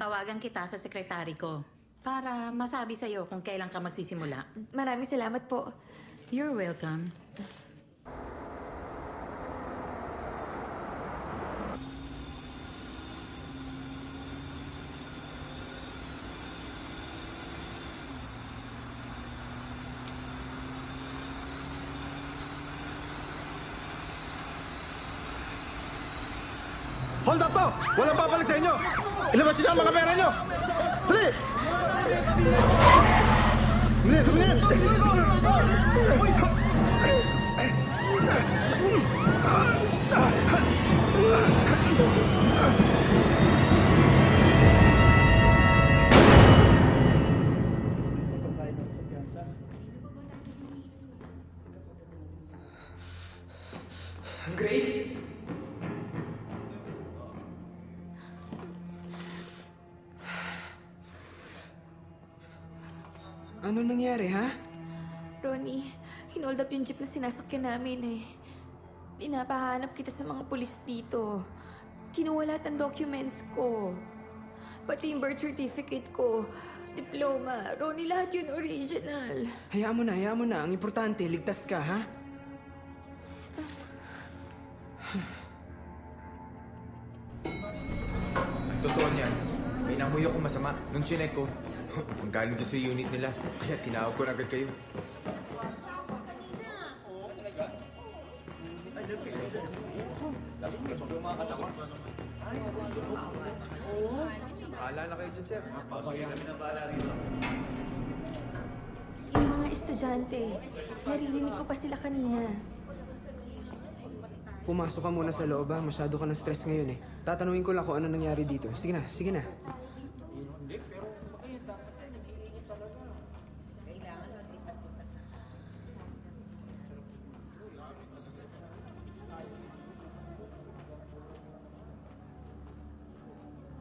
Tawagan kita sa sekretary ko para masabi sa'yo kung kailan ka magsisimula. Maraming salamat po. You're welcome. Hold up to! Walang papalik sa inyo! Ilabas niyo ang mga pera niyo! Dali! Tumingin! Grace? Ano nangyari, ha? Ronnie, hinold up yung jeep na sinasakyan namin eh. Pinapahanap kita sa mga pulis dito. Kinuha lahat ng documents ko. Pati yung birth certificate ko. Diploma. Ronnie, lahat yun original. Hayaan mo na. Ang importante, ligtas ka, ha? Ang totoo niyan, may namuyo ko masama nung chinek ko. Ang galing dyan sa unit nila, kaya tinawag ko na agad kayo. Paalala kayo dyan, sir. Kami na paalala rito. Yung mga estudyante, naririnig ko pa sila kanina. Pumasok ka muna sa loob, ha? Masyado ka ng stress ngayon, eh. Tatanungin ko lang kung ano nangyari dito. Sige na.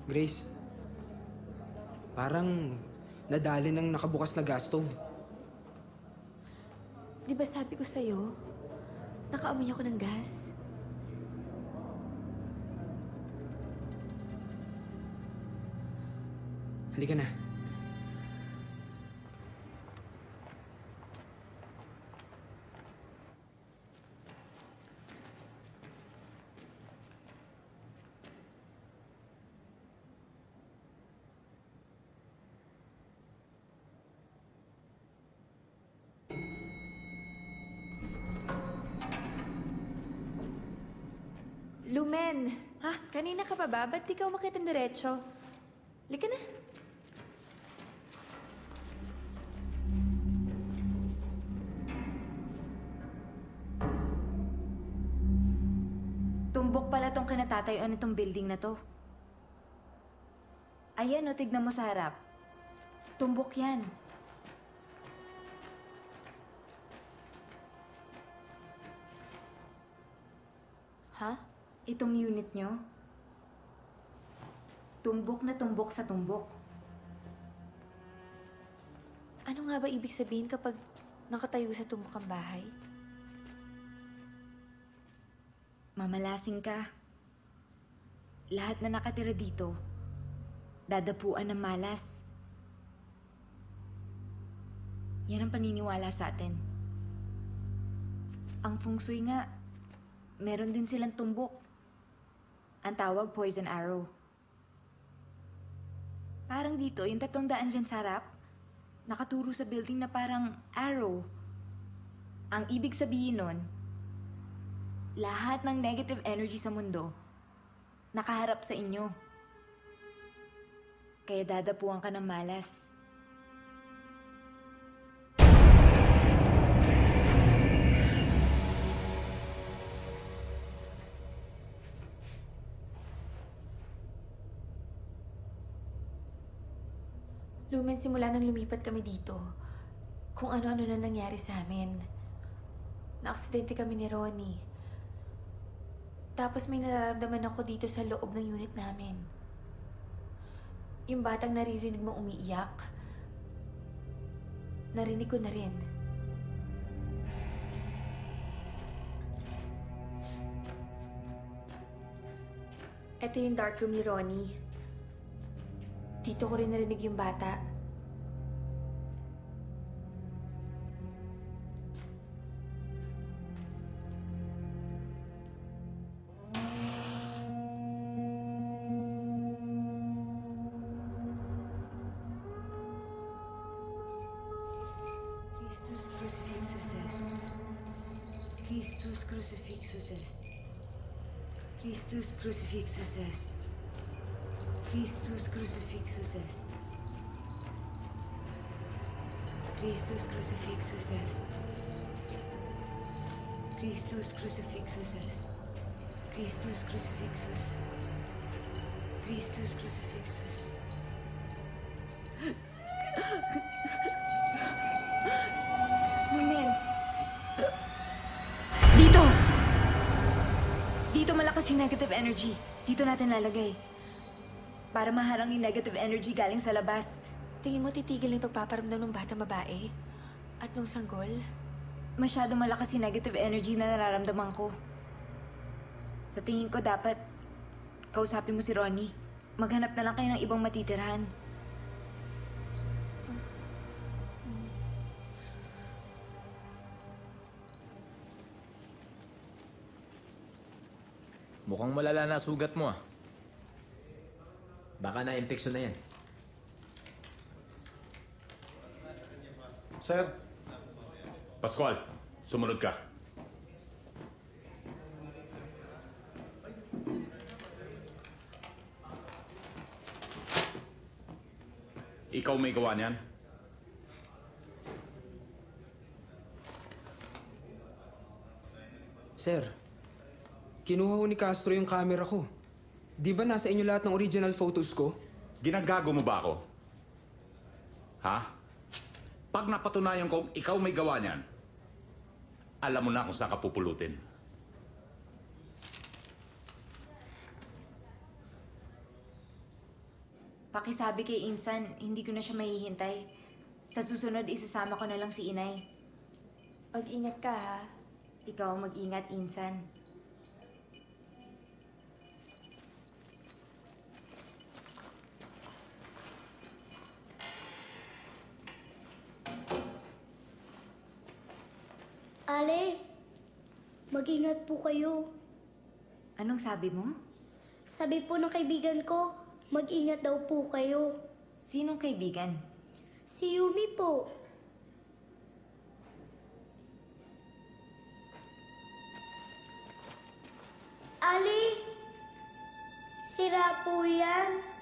Grace, parang nadali ng nakabukas na gas stove. Di ba sabi ko sa'yo, nakaamoy ako ng gas? Halika na. Lumen! Ha? Kanina ka pa ba? Ba't di ka umakit ng diretso? Lika na. Tumbok pala tong kinatatayuan nitong building na to. Ayan o, tignan mo sa harap. Tumbok yan. Ha? Itong unit nyo? Tumbok na tumbok sa tumbok. Ano nga ba ibig sabihin kapag nakatayo sa tumbok ang bahay? Mamalasing ka. Lahat na nakatira dito, dadapuan ng malas. Yan ang paniniwala sa atin. Ang feng shui nga, meron din silang tumbok. Ang tawag poison arrow. Parang dito, yung 300 dyan sa harap, nakaturo sa building na parang arrow. Ang ibig sabihin nun, lahat ng negative energy sa mundo, nakaharap sa inyo. Kaya dadapuan ka ng malas. Lumen, simula nang lumipat kami dito, kung ano-ano na nangyari sa amin. Na-aksidente kami ni Ronnie. Tapos may nararamdaman ako dito sa loob ng unit namin. Yung batang naririnig mo umiiyak, narinig ko na rin. Ito yung dark room ni Ronnie. Dito ko rin narinig yung bata. Christus crucifixus est. Christus crucifixus est. Christus crucifixus est. Christus crucifixus est. Christus crucifixus est. Christus crucifixus est. Christus crucifixus. Christus crucifixus. Mumel, Dito! Dito malakas yung negative energy. Dito natin lalagay. Para maharang yung negative energy galing sa labas. tingin mo titigil yung pagpaparamdam ng batang babae? At nung sanggol? Masyado malakas yung negative energy na nararamdaman ko. Sa tingin ko dapat kausapin mo si Ronnie. Maghanap na lang kayo ng ibang matitirahan. Mukhang malala na sugat mo ah. Baka na-infeksyon na yan. Sir, Pascual, sumunod ka. Ikaw may gawa niyan? Sir, kinuha ho ni Castro yung camera ko. Di ba nasa inyo lahat ng original photos ko? Ginagago mo ba ako? Ha? Pag napatunayan kong ikaw may gawa niyan, alam mo na kung saan ka pupulutin. Pakisabi kay Insan, hindi ko na siya mahihintay. Sa susunod, isasama ko na lang si Inay. Mag-ingat ka, ha? Ikaw ang mag-ingat, Insan. Ale, mag-ingat po kayo. Anong sabi mo? Sabi po ng kaibigan ko, mag-ingat daw po kayo. Sinong kaibigan? Si Yumi po. Ali, sira po yan.